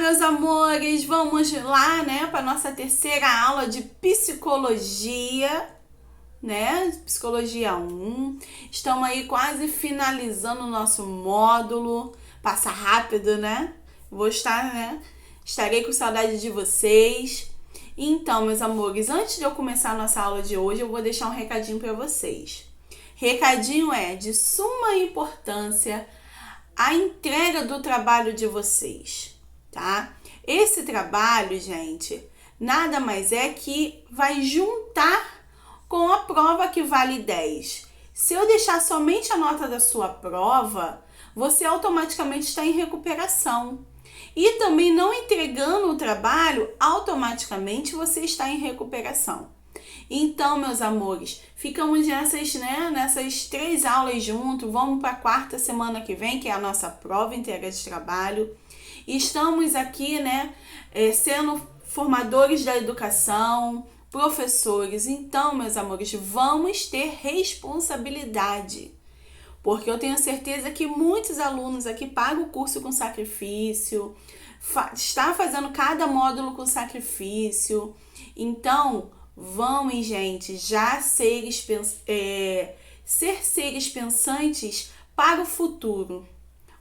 meus amores, vamos lá, né, para nossa terceira aula de psicologia, né? Psicologia 1. Estamos aí quase finalizando o nosso módulo. Passa rápido, né? Estarei com saudade de vocês. Então, meus amores, antes de eu começar a nossa aula de hoje, eu vou deixar um recadinho para vocês. Recadinho é de suma importância a entrega do trabalho de vocês, tá? Esse trabalho, gente, nada mais é que vai juntar com a prova que vale 10. Se eu deixar somente a nota da sua prova, você automaticamente está em recuperação. E também não entregando o trabalho, automaticamente você está em recuperação. Então, meus amores, ficamos nessas 3 aulas juntos. Vamos para a 4ª semana que vem, que é a nossa prova entrega de trabalho. Estamos aqui, sendo formadores da educação, professores. Então, meus amores, vamos ter responsabilidade. Porque eu tenho certeza que muitos alunos aqui pagam o curso com sacrifício, está fazendo cada módulo com sacrifício. Então, vamos, gente, já ser seres pensantes para o futuro.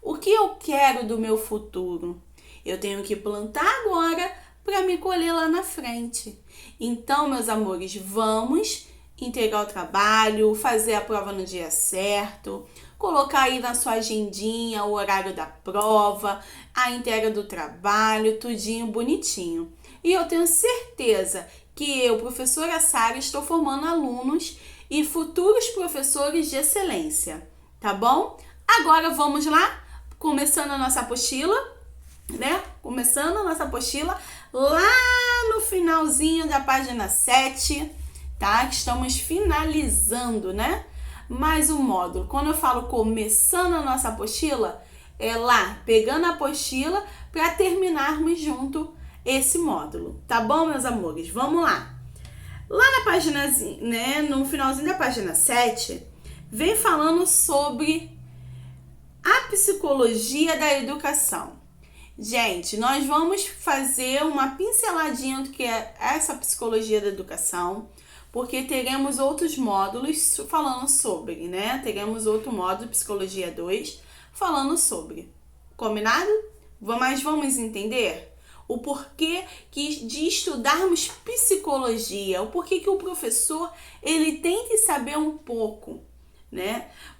O que eu quero do meu futuro? Eu tenho que plantar agora para me colher lá na frente. Então, meus amores, vamos entregar o trabalho, fazer a prova no dia certo, colocar aí na sua agendinha o horário da prova, a entrega do trabalho, tudinho bonitinho. E eu tenho certeza que eu, professora Sara, estou formando alunos e futuros professores de excelência, tá bom? Agora vamos lá, começando a nossa apostila, Começando a nossa apostila lá no finalzinho da página 7, tá? Que estamos finalizando, mais um módulo. Quando eu falo começando a nossa apostila, é lá, pegando a apostila para terminarmos junto esse módulo, tá bom, meus amores? Vamos lá. Lá na página, no finalzinho da página 7, vem falando sobre a psicologia da educação. Gente, nós vamos fazer uma pinceladinha do que é essa psicologia da educação, porque teremos outros módulos falando sobre, Teremos outro módulo, Psicologia 2, falando sobre. Combinado? Mas vamos entender o porquê de estudarmos psicologia, o porquê que o professor ele tem que saber um pouco,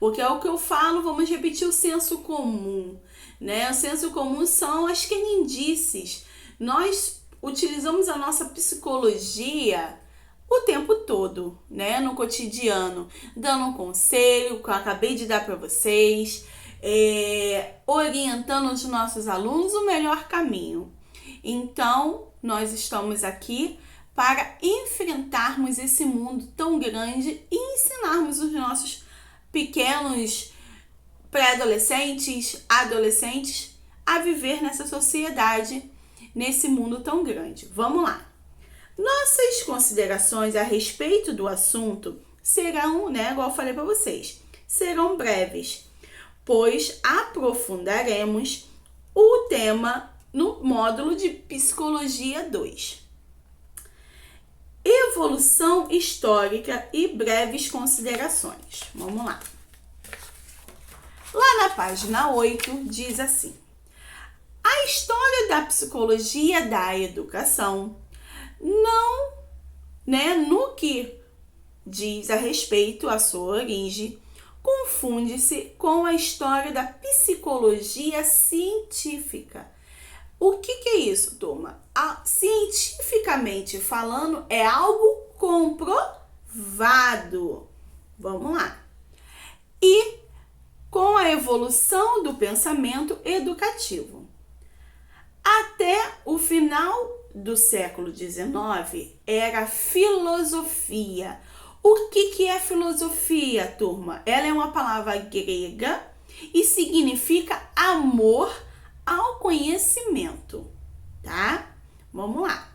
Porque é o que eu falo, vamos repetir o senso comum, O senso comum são as crendices. Nós utilizamos a nossa psicologia o tempo todo, no cotidiano, dando um conselho que eu acabei de dar para vocês, orientando os nossos alunos o melhor caminho. Então, nós estamos aqui para enfrentarmos esse mundo tão grande e ensinarmos os nossos pequenos pré-adolescentes, adolescentes, a viver nessa sociedade, nesse mundo tão grande. Vamos lá. Nossas considerações a respeito do assunto serão, igual eu falei para vocês, serão breves, pois aprofundaremos o tema no módulo de Psicologia 2. Evolução histórica e breves considerações. Vamos lá. Lá na página 8 diz assim: a história da psicologia da educação no que diz a respeito à sua origem, confunde-se com a história da psicologia científica. O que é isso, turma? Cientificamente falando, é algo comprovado. Vamos lá. E com a evolução do pensamento educativo. Até o final do século XIX, era filosofia. O que é filosofia, turma? Ela é uma palavra grega e significa amor ao conhecimento, tá? Vamos lá.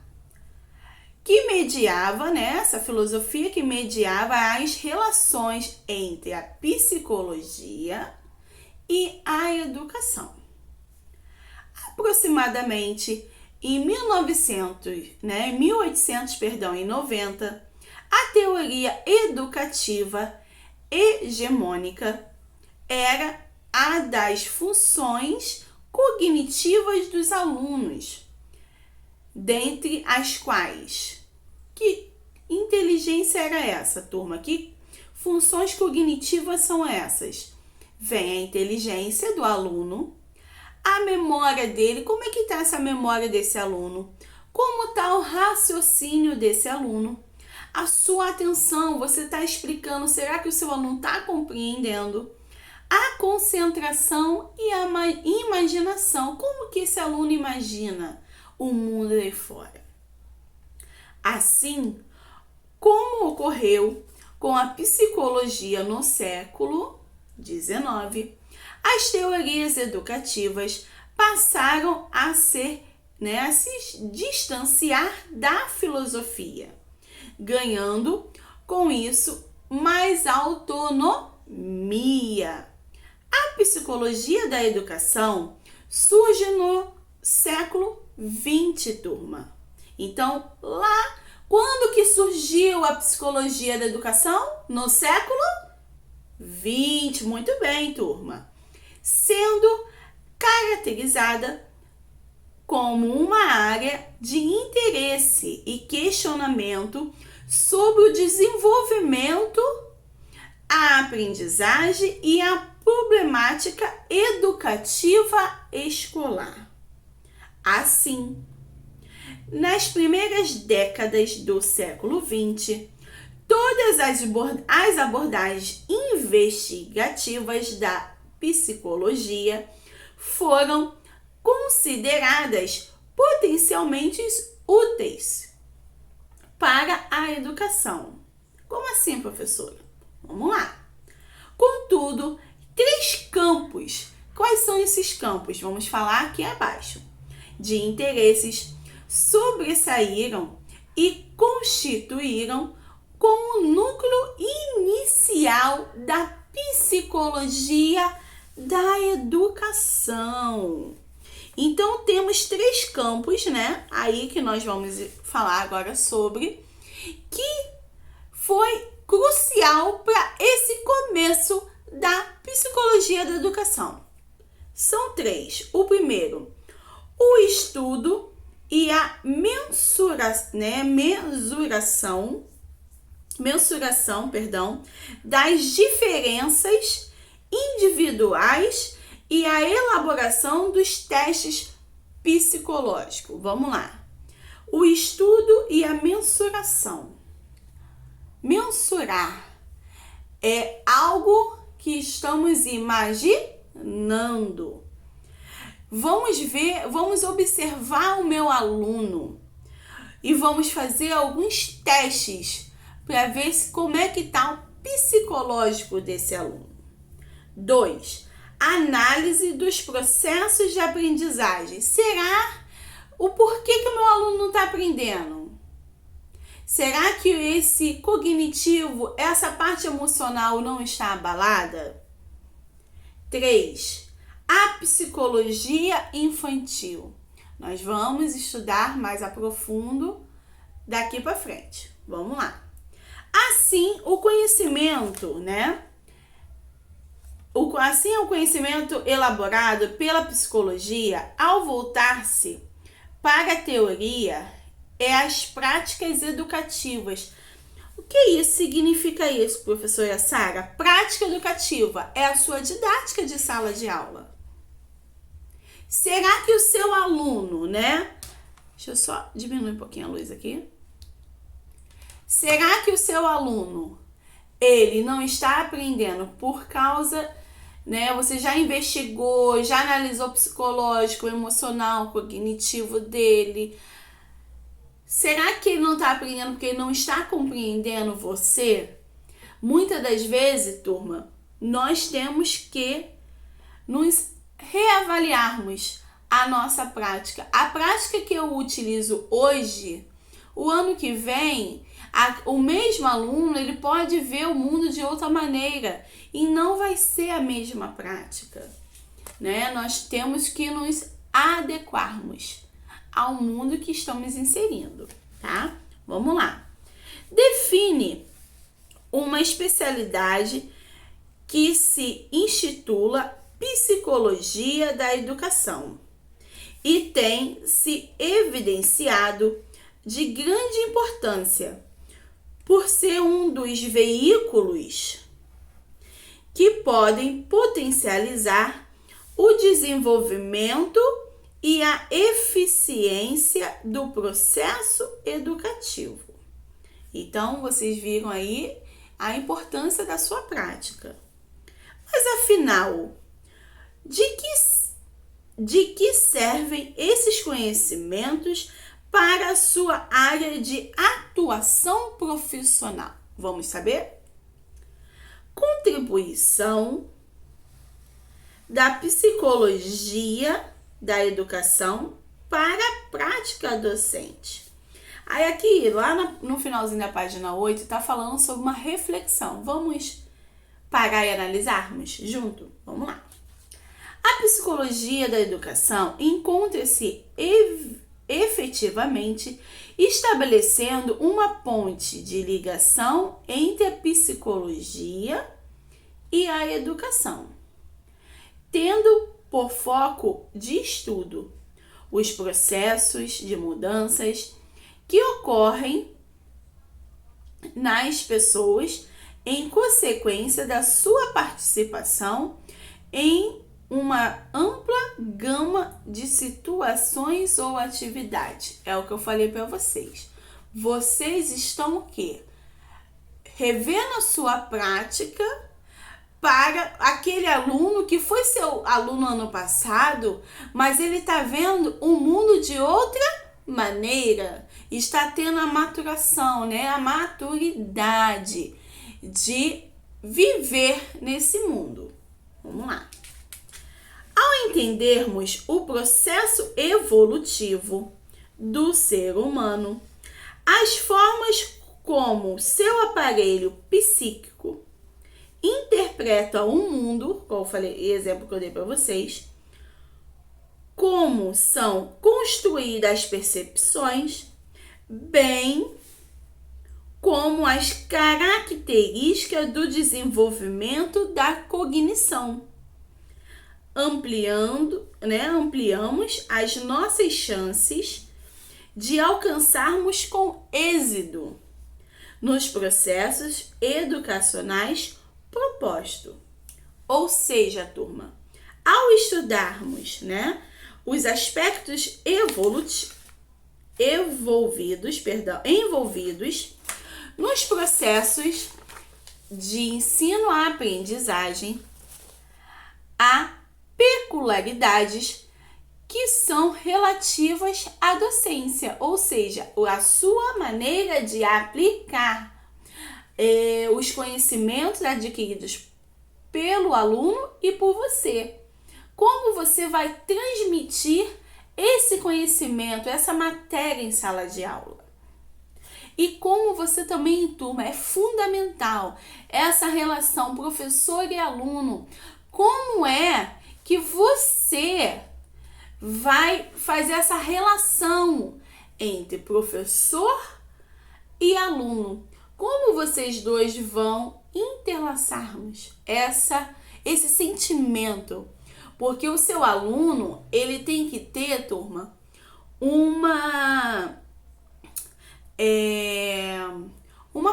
Que mediava, essa filosofia que mediava as relações entre a psicologia e a educação. A aproximadamente em 1890, a teoria educativa hegemônica era a das funções cognitivas dos alunos, dentre as quais, que inteligência era essa, turma? Que funções cognitivas são essas? Vem a inteligência do aluno, a memória dele, como é que está essa memória desse aluno? Como está o raciocínio desse aluno? A sua atenção, você está explicando, será que o seu aluno está compreendendo? A concentração e a imaginação, como que esse aluno imagina o mundo aí fora? Assim, como ocorreu com a psicologia no século XIX, as teorias educativas passaram a se distanciar da filosofia, ganhando com isso mais autonomia. A psicologia da educação surge no século XX, turma. Então, lá, quando que surgiu a psicologia da educação? No século XX, muito bem, turma. Sendo caracterizada como uma área de interesse e questionamento sobre o desenvolvimento, a aprendizagem e a problemática educativa escolar. Assim, nas primeiras décadas do século XX, todas as abordagens investigativas da psicologia foram consideradas potencialmente úteis para a educação. Como assim, professora? Vamos lá. Contudo, 3 campos. Quais são esses campos? Vamos falar aqui abaixo. De interesses sobressaíram e constituíram como o núcleo inicial da psicologia da educação. Então, temos 3 campos, aí que nós vamos falar agora sobre, que foi crucial para esse começo da psicologia da educação. São 3. O primeiro, o estudo e a mensuração das diferenças individuais e a elaboração dos testes psicológicos. Vamos lá. O estudo e a mensuração. Mensurar é algo que estamos imaginando. Vamos observar o meu aluno e vamos fazer alguns testes para ver como é que está o psicológico desse aluno. 2. Análise dos processos de aprendizagem. Será o porquê que o meu aluno não está aprendendo? Será que esse cognitivo, essa parte emocional não está abalada? 3. A psicologia infantil. Nós vamos estudar mais a profundo daqui para frente. Vamos lá. Assim, o conhecimento, o conhecimento elaborado pela psicologia, ao voltar-se para a teoria, é as práticas educativas. O que isso significa isso, professora Sara? Prática educativa é a sua didática de sala de aula. Será que o seu aluno, Deixa eu só diminuir um pouquinho a luz aqui. Será que o seu aluno, ele não está aprendendo por causa, você já investigou, já analisou o psicológico, o emocional, o cognitivo dele? Será que ele não está aprendendo porque ele não está compreendendo você? Muitas das vezes, turma, nós temos que nos reavaliarmos a nossa prática. A prática que eu utilizo hoje, o ano que vem, o mesmo aluno, ele pode ver o mundo de outra maneira e não vai ser a mesma prática, Nós temos que nos adequarmos ao mundo que estamos inserindo, tá? Vamos lá. Define uma especialidade que se intitula Psicologia da Educação e tem se evidenciado de grande importância por ser um dos veículos que podem potencializar o desenvolvimento e a eficiência do processo educativo. Então, vocês viram aí a importância da sua prática. Mas, afinal, de que servem esses conhecimentos para a sua área de atuação profissional? Vamos saber? Contribuição da psicologia da educação para a prática docente. Aí aqui, lá no finalzinho da página 8, está falando sobre uma reflexão. Vamos parar e analisarmos junto? Vamos lá. A psicologia da educação encontra-se efetivamente estabelecendo uma ponte de ligação entre a psicologia e a educação, tendo por foco de estudo os processos de mudanças que ocorrem nas pessoas em consequência da sua participação em uma ampla gama de situações ou atividades. É o que eu falei para vocês. Vocês estão o quê? Revendo a sua prática para aquele aluno que foi seu aluno ano passado, mas ele está vendo o mundo de outra maneira. Está tendo a maturação, né? A maturidade de viver nesse mundo. Vamos lá. Ao entendermos o processo evolutivo do ser humano, as formas como seu aparelho psíquico interpreta o mundo, como eu falei, exemplo que eu dei para vocês, como são construídas as percepções, bem como as características do desenvolvimento da cognição. Ampliamos as nossas chances de alcançarmos com êxito nos processos educacionais propostos. Ou seja, turma, ao estudarmos, os aspectos envolvidos nos processos de ensino-aprendizagem, há peculiaridades que são relativas à docência, ou seja, a sua maneira de aplicar os conhecimentos adquiridos pelo aluno e por você. Como você vai transmitir esse conhecimento, essa matéria em sala de aula. E como você também em turma, é fundamental essa relação professor e aluno. Como é que você vai fazer essa relação entre professor e aluno? Como vocês dois vão interlaçarmos esse sentimento? Porque o seu aluno, ele tem que ter, turma, uma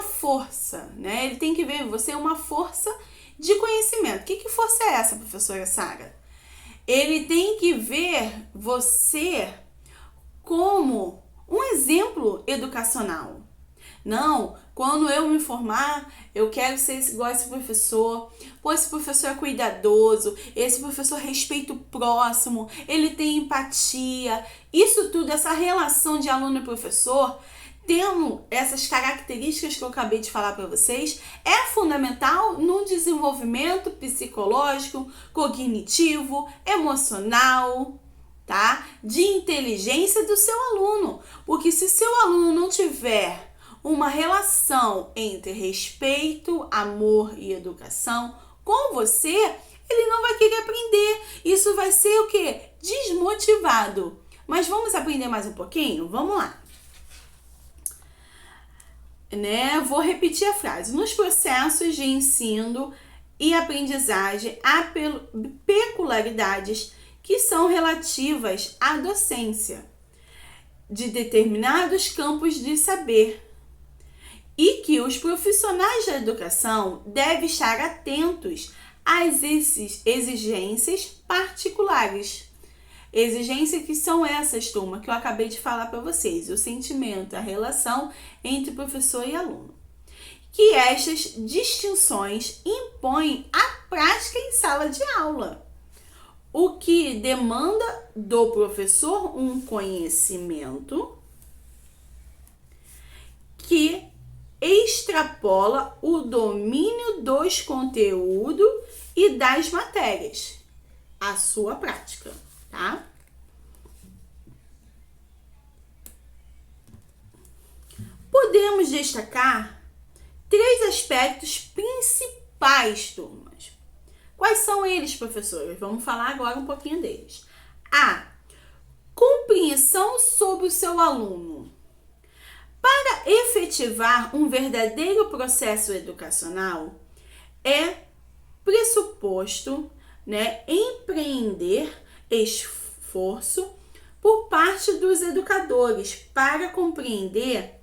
força, né? Ele tem que ver em você uma força de conhecimento. Que força é essa, professora Sara? Ele tem que ver você como um exemplo educacional. Não, quando eu me formar, eu quero ser igual a esse professor. Pô, esse professor é cuidadoso, esse professor respeita o próximo, ele tem empatia. Isso tudo, essa relação de aluno e professor, tendo essas características que eu acabei de falar para vocês, é fundamental no desenvolvimento psicológico, cognitivo, emocional, tá? De inteligência do seu aluno. Porque se seu aluno não tiver uma relação entre respeito, amor e educação com você, ele não vai querer aprender. Isso vai ser o quê? Desmotivado. Mas vamos aprender mais um pouquinho? Vamos lá. Vou repetir a frase. Nos processos de ensino e aprendizagem, há peculiaridades que são relativas à docência de determinados campos de saber e que os profissionais da educação devem estar atentos às exigências particulares. Exigências que são essas, turma, que eu acabei de falar para vocês. O sentimento, a relação entre professor e aluno. Que estas distinções impõem a prática em sala de aula, o que demanda do professor um conhecimento que extrapola o domínio dos conteúdos e das matérias, a sua prática, tá? Podemos destacar 3 aspectos principais, turmas. Quais são eles, professores? Vamos falar agora um pouquinho deles. A compreensão sobre o seu aluno. Para efetivar um verdadeiro processo educacional, é pressuposto, empreender esforço por parte dos educadores para compreender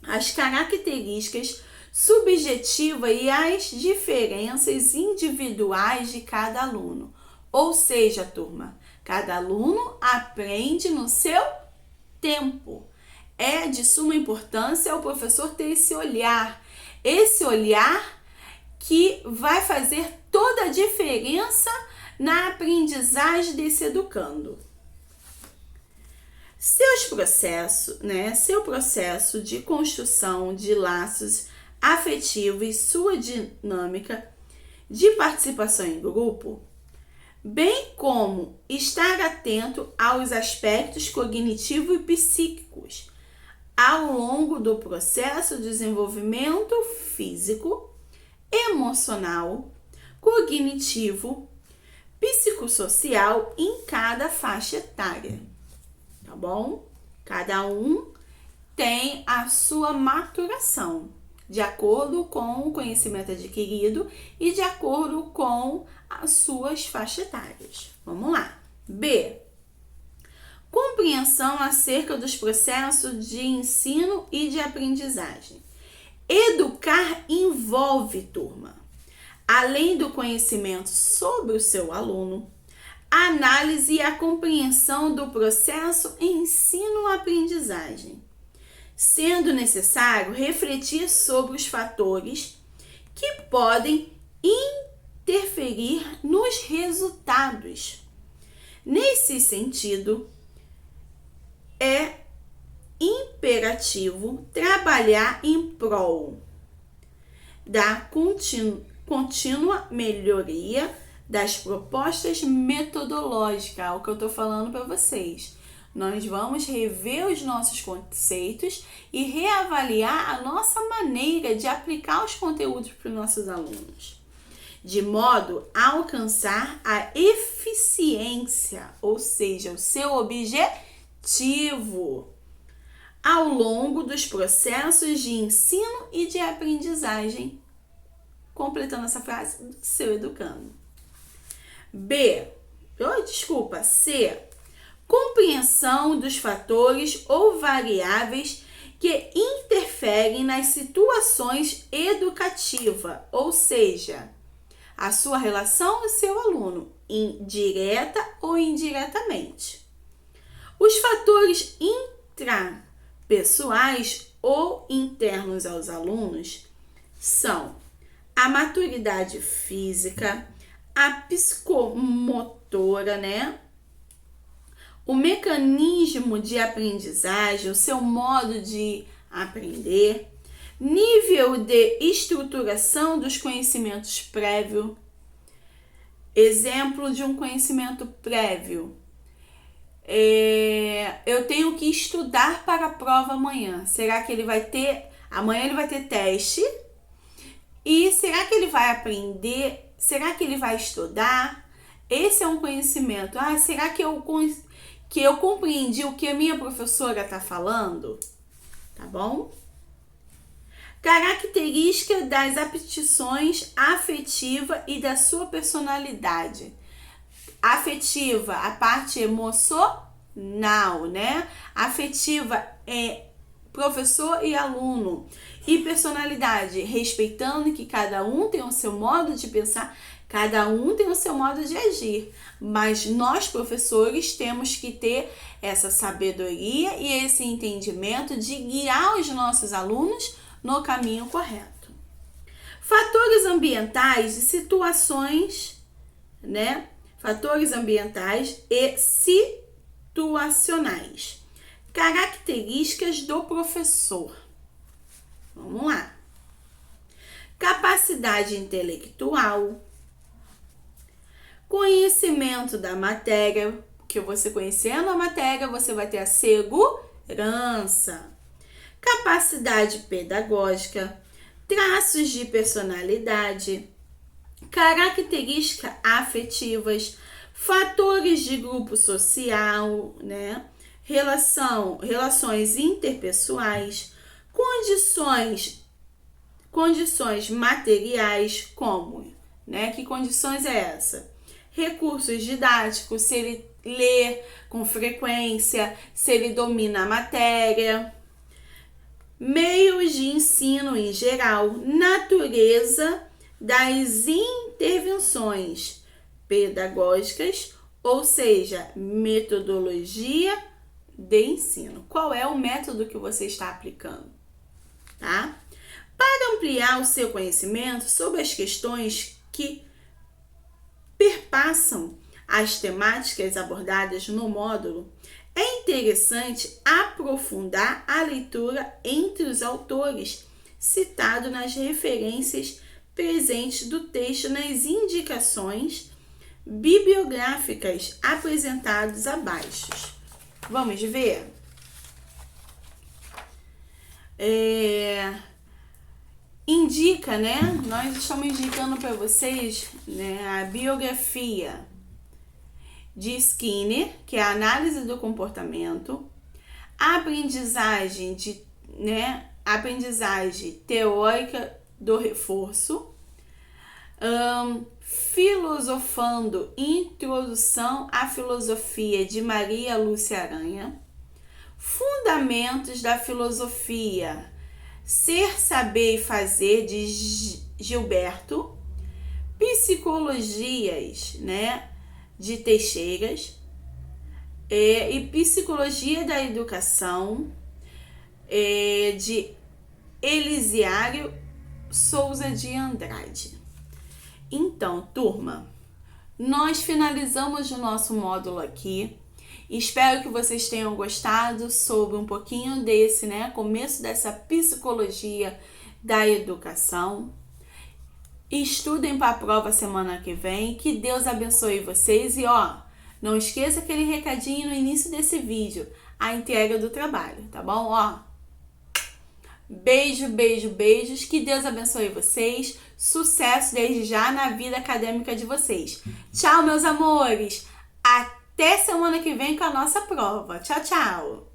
as características subjetivas e as diferenças individuais de cada aluno. Ou seja, turma, cada aluno aprende no seu tempo. É de suma importância o professor ter esse olhar que vai fazer toda a diferença na aprendizagem desse educando. Seu processo de construção de laços afetivos e sua dinâmica de participação em grupo, bem como estar atento aos aspectos cognitivos e psíquicos ao longo do processo de desenvolvimento físico, emocional, cognitivo, psicossocial em cada faixa etária, tá bom? Cada um tem a sua maturação, de acordo com o conhecimento adquirido e de acordo com as suas faixas etárias. Vamos lá. B. Compreensão acerca dos processos de ensino e de aprendizagem. Educar envolve, turma, além do conhecimento sobre o seu aluno, a análise e a compreensão do processo ensino-aprendizagem, sendo necessário refletir sobre os fatores que podem interferir nos resultados. Nesse sentido, é imperativo trabalhar em prol da contínua melhoria das propostas metodológicas, o que eu estou falando para vocês. Nós vamos rever os nossos conceitos e reavaliar a nossa maneira de aplicar os conteúdos para os nossos alunos, de modo a alcançar a eficiência, ou seja, o seu objetivo ao longo dos processos de ensino e de aprendizagem. Completando essa frase, seu educando. C. Compreensão dos fatores ou variáveis que interferem nas situações educativas, ou seja, a sua relação com o seu aluno, direta ou indiretamente. Os fatores intrapessoais ou internos aos alunos são a maturidade física, a psicomotora, o mecanismo de aprendizagem, o seu modo de aprender, nível de estruturação dos conhecimentos prévios. Exemplo de um conhecimento prévio. Eu tenho que estudar para a prova amanhã. Será que ele vai ter... Amanhã ele vai ter teste. E será que ele vai aprender Será que ele vai estudar? Esse é um conhecimento. Será que eu compreendi o que a minha professora está falando? Tá bom? Característica das aptidões afetiva e da sua personalidade. Afetiva, a parte emocional, né? Afetiva é professor e aluno. E personalidade, respeitando que cada um tem o seu modo de pensar, cada um tem o seu modo de agir. Mas nós, professores, temos que ter essa sabedoria e esse entendimento de guiar os nossos alunos no caminho correto. Fatores ambientais e situações, né? Fatores ambientais e situacionais. Características do professor. Vamos lá. Capacidade intelectual. Conhecimento da matéria. Que você conhecendo a matéria, você vai ter a segurança. Capacidade pedagógica, traços de personalidade, características afetivas, fatores de grupo social, né? Relações interpessoais, condições materiais, como, né? Que condições é essa? Recursos didáticos, se ele lê com frequência, se ele domina a matéria. Meios de ensino em geral, natureza das intervenções pedagógicas, ou seja, metodologia de ensino. Qual é o método que você está aplicando? Tá? Para ampliar o seu conhecimento sobre as questões que perpassam as temáticas abordadas no módulo, é interessante aprofundar a leitura entre os autores citados nas referências presentes do texto nas indicações bibliográficas apresentadas abaixo. Vamos ver? Indica, né? Nós estamos indicando para vocês, né, a biografia de Skinner, que é a análise do comportamento, aprendizagem teórica do reforço, filosofando, introdução à filosofia de Maria Lúcia Aranha, fundamentos da filosofia, Ser, Saber e Fazer de Gilberto, psicologias, né, de Teixeiras, e Psicologia da Educação, de Elisiário Souza de Andrade. Então, turma, nós finalizamos o nosso módulo aqui. Espero que vocês tenham gostado sobre um pouquinho desse, né, começo dessa psicologia da educação. Estudem para a prova semana que vem. Que Deus abençoe vocês. E não esqueça aquele recadinho no início desse vídeo, a entrega do trabalho, tá bom? Beijo, beijo, beijos. Que Deus abençoe vocês. Sucesso desde já na vida acadêmica de vocês. Tchau, meus amores. Até semana que vem com a nossa prova. Tchau, tchau.